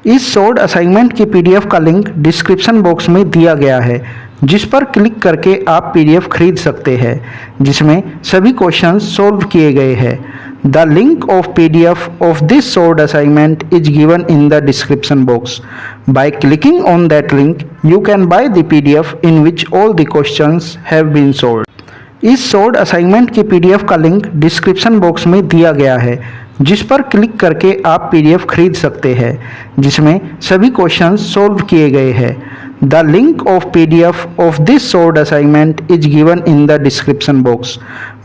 इस short assignment की PDF का लिंक डिस्क्रिप्शन बॉक्स में दिया गया है, जिस पर क्लिक करके आप पीडीएफ खरीद सकते हैं, जिसमें सभी क्वेश्चंस सॉल्व किए गए हैं। The link of PDF of this short assignment is given in the description box. By clicking on that link you can buy the PDF in which all the questions have been solved. इस short assignment की PDF का link description box में दिया गया है, जिस पर click करके आप पीडीएफ खरीद सकते हैं, जिसमें सभी क्वेश्चंस सॉल्व किए गए हैं। The link of PDF of this short assignment is given in the description box.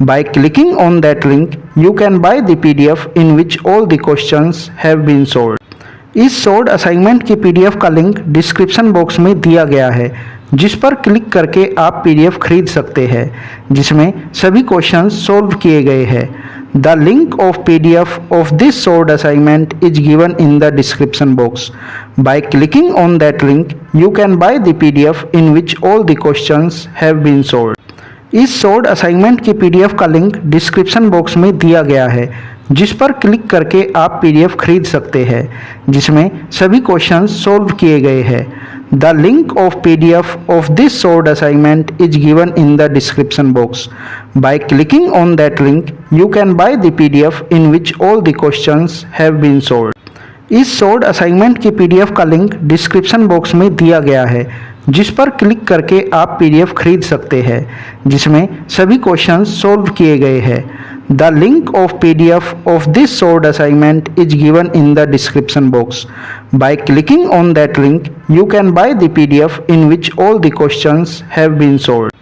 By clicking on that link you can buy the PDF in which all the questions have been solved. इस short assignment की PDF का link description box में दिया गया है, जिस पर click करके आप पीडीएफ खरीद सकते हैं, जिसमें सभी क्वेश्चंस सॉल्व किए गए हैं। The link of PDF of this short assignment is given in the description box. By clicking on that link you can buy the PDF in which all the questions have been solved. इस short assignment की PDF का link description box में दिया गया है, जिस पर click करके आप पीडीएफ खरीद सकते हैं, जिसमें सभी क्वेश्चंस सॉल्व किए गए हैं। The link of PDF of this short assignment is given in the description box. By clicking on that link you can buy the PDF in which all the questions have been solved. इस short assignment की PDF का link description box में दिया गया है, जिस पर click करके आप पीडीएफ खरीद सकते हैं, जिसमें सभी क्वेश्चंस सॉल्व किए गए हैं। The link of PDF of this short assignment is given in the description box. By clicking on that link you can buy the PDF in which all the questions have been solved.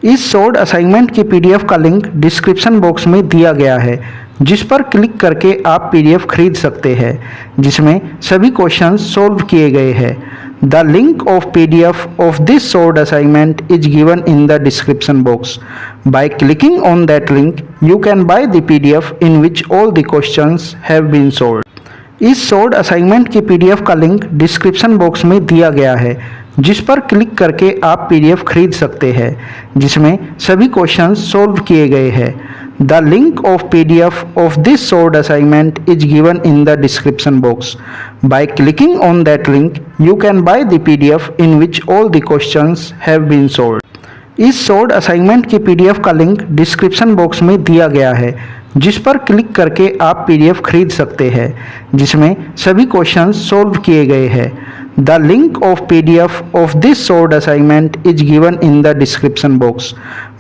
इस short assignment की PDF का link description box में दिया गया है, जिस पर click करके आप पीडीएफ खरीद सकते हैं, जिसमें सभी क्वेश्चंस सॉल्व किए गए हैं। The link of PDF of this short assignment is given in the description box. By clicking on that link you can buy the PDF in which all the questions have been solved. इस short assignment की PDF का link description box में दिया गया है, जिस पर click करके आप पीडीएफ खरीद सकते हैं, जिसमें सभी क्वेश्चंस सॉल्व किए गए हैं। The link of PDF of this short assignment is given in the description box. By clicking on that link you can buy the PDF in which all the questions have been solved. इस short assignment की PDF का link description box में दिया गया है, जिस पर click करके आप पीडीएफ खरीद सकते हैं, जिसमें सभी क्वेश्चंस सॉल्व किए गए हैं। The link of PDF of this short assignment is given in the description box.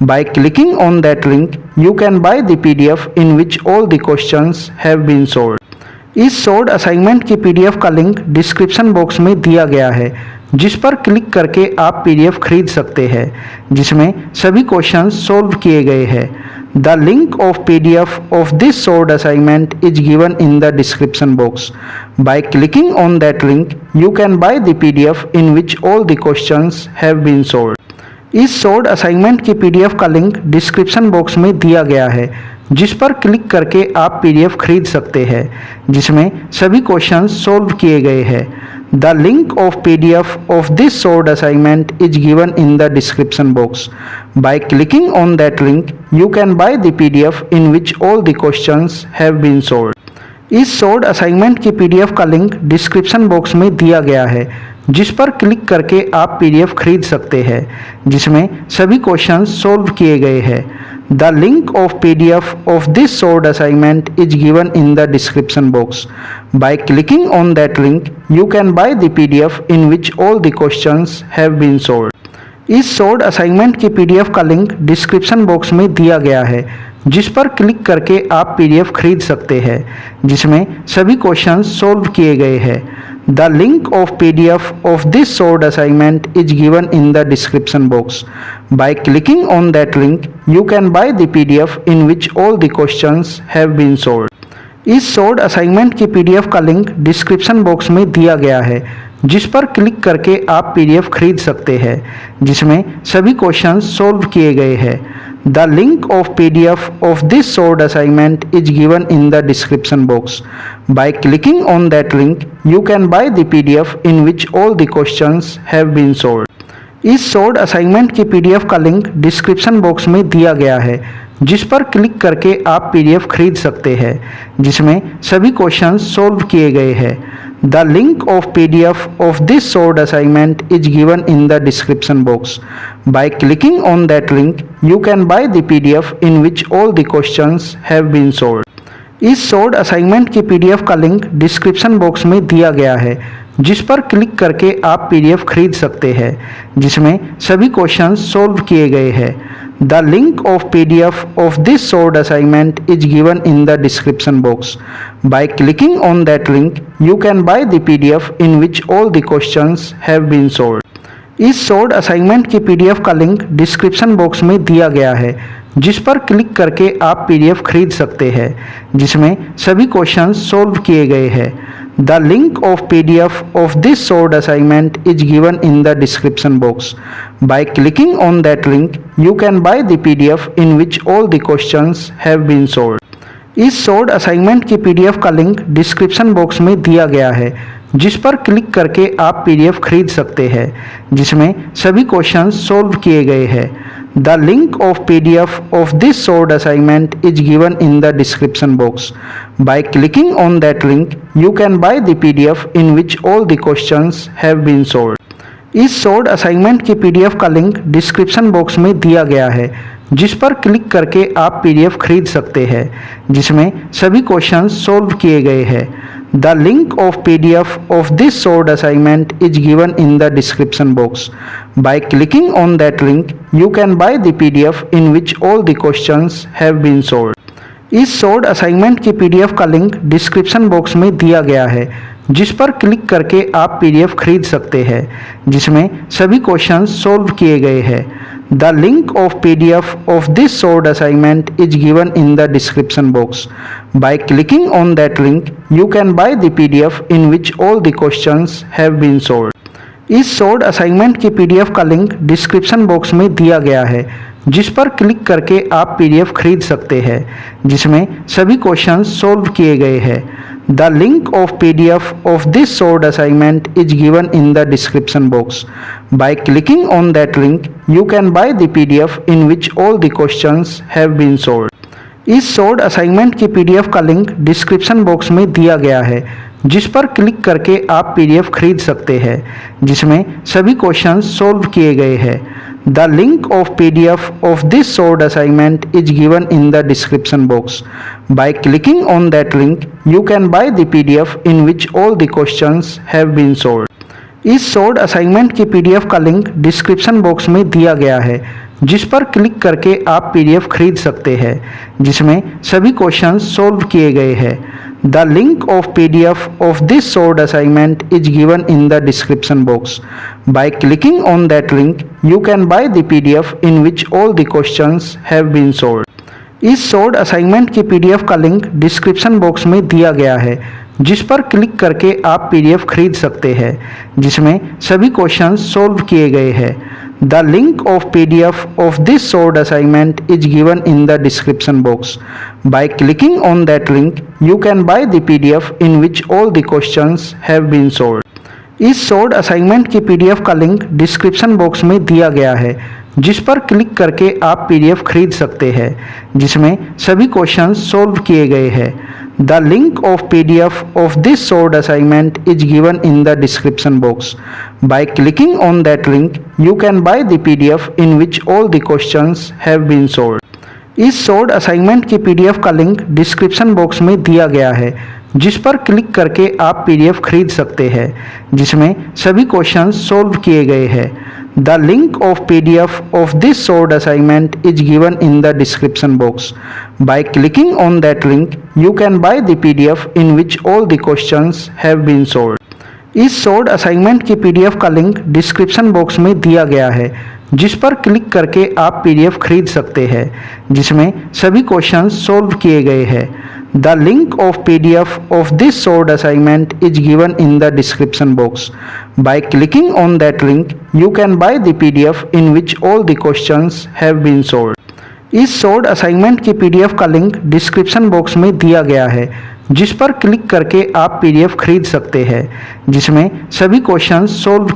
By clicking on that link you can buy the PDF in which all the questions have been solved. इस short assignment की PDF का link description box में दिया गया है, जिस पर click करके आप पीडीएफ खरीद सकते हैं, जिसमें सभी क्वेश्चंस सॉल्व किए गए हैं। The link of PDF of this short assignment is given in the description box. By clicking on that link you can buy the PDF in which all the questions have been solved. इस short assignment की PDF का link description box में दिया गया है, जिस पर click करके आप पीडीएफ खरीद सकते हैं, जिसमें सभी क्वेश्चंस सॉल्व किए गए हैं। The link of PDF of this short assignment is given in the description box. By clicking on that link you can buy the PDF in which all the questions have been solved. इस short assignment की PDF का link description box में दिया गया है, जिस पर click करके आप पीडीएफ खरीद सकते हैं, जिसमें सभी क्वेश्चंस सॉल्व किए गए हैं। The link of PDF of this short assignment is given in the description box. By clicking on that link you can buy the PDF in which all the questions have been solved. इस short assignment की PDF का link description box में दिया गया है, जिस पर click करके आप पीडीएफ खरीद सकते हैं, जिसमें सभी क्वेश्चंस सॉल्व किए गए हैं। The link of PDF of this short assignment is given in the description box. By clicking on that link you can buy the PDF in which all the questions have been solved. इस short assignment की PDF का link description box में दिया गया है, जिस पर click करके आप पीडीएफ खरीद सकते हैं, जिसमें सभी क्वेश्चंस सॉल्व किए गए हैं। The link of PDF of this short assignment is given in the description box. By clicking on that link you can buy the PDF in which all the questions have been solved. इस short assignment की PDF का link description box में दिया गया है, जिस पर click करके आप पीडीएफ खरीद सकते हैं, जिसमें सभी क्वेश्चंस सॉल्व किए गए हैं। The link of PDF of this short assignment is given in the description box. By clicking on that link, you can buy the PDF in which all the questions have been solved. इस short assignment की PDF का link description box में दिया गया है, जिस पर click करके आप पीडीएफ खरीद सकते हैं, जिसमें सभी क्वेश्चंस सॉल्व किए गए हैं। The link of PDF of this short assignment is given in the description box. By clicking on that link, you can buy the PDF in which all the questions have been solved. इस short assignment की PDF का link description box में दिया गया है, जिस पर click करके आप पीडीएफ खरीद सकते हैं, जिसमें सभी क्वेश्चंस सॉल्व किए गए हैं। The link of PDF of this short assignment is given in the description box. By clicking on that link, you can buy the PDF in which all the questions have been solved. इस short assignment की PDF का link description box में दिया गया है, जिस पर click करके आप पीडीएफ खरीद सकते हैं, जिसमें सभी क्वेश्चंस सॉल्व किए गए हैं। The link of PDF of this short assignment is given in the description box. By clicking on that link, you can buy the PDF in which all the questions have been solved. इस short assignment की PDF का link description box में दिया गया है, जिस पर click करके आप पीडीएफ खरीद सकते हैं, जिसमें सभी क्वेश्चंस सॉल्व किए गए हैं। The link of PDF of this short assignment is given in the description box. By clicking on that link, you can buy the PDF in which all the questions have been solved. इस short assignment की PDF का link description box में दिया गया है, जिस पर click करके आप पीडीएफ खरीद सकते हैं, जिसमें सभी क्वेश्चंस सॉल्व किए गए हैं। The link of PDF of this short assignment is given in the description box. By clicking on that link, you can buy the PDF in which all the questions have been solved. इस short assignment की PDF का link description box में दिया गया है, जिस पर click करके आप पीडीएफ खरीद सकते हैं, जिसमें सभी क्वेश्चंस सॉल्व किए गए हैं। The link of PDF of this short assignment is given in the description box. By clicking on that link, you can buy the PDF in which all the questions have been solved. इस short assignment की PDF का link description box में दिया गया है, जिस पर click करके आप पीडीएफ खरीद सकते हैं, जिसमें सभी क्वेश्चंस सॉल्व किए गए हैं। The link of PDF of this short assignment is given in the description box. By clicking on that link, you can buy the PDF in which all the questions have been solved. इस short assignment की PDF का link description box में दिया गया है, जिस पर click करके आप पीडीएफ खरीद सकते हैं, जिसमें सभी क्वेश्चंस सॉल्व किए गए हैं। The link of PDF of this short assignment is given in the description box. By clicking on that link, you can buy the PDF in which all the questions have been solved. इस short assignment की PDF का link description box में दिया गया है, जिस पर click करके आप पीडीएफ खरीद सकते हैं, जिसमें सभी क्वेश्चंस सॉल्व किए गए हैं। The link of PDF of this short assignment is given in the description box. By clicking on that link, you can buy the PDF in which all the questions have been solved. इस short assignment की PDF का link description box में दिया गया है, जिस पर click करके आप पीडीएफ खरीद सकते हैं, जिसमें सभी क्वेश्चंस सॉल्व किए गए हैं। The link of PDF of this short assignment is given in the description box. By clicking on that link, you can buy the PDF in which all the questions have been solved. इस short assignment की PDF का link description box में दिया गया है, जिस पर click करके आप पीडीएफ खरीद सकते हैं, जिसमें सभी क्वेश्चंस सॉल्व किए गए हैं। The link of PDF of this short assignment is given in the description box. By clicking on that link, you can buy the PDF in which all the questions have been solved. इस short assignment की PDF का link description box में दिया गया है, जिस पर click करके आप पीडीएफ खरीद सकते हैं, जिसमें सभी क्वेश्चंस सॉल्व किए गए हैं। The link of PDF of this short assignment is given in the description box. By clicking on that link, you can buy the PDF in which all the questions have been solved. इस short assignment की PDF का link description box में दिया गया है, जिस पर click करके आप पीडीएफ खरीद सकते हैं, जिसमें सभी क्वेश्चंस सॉल्व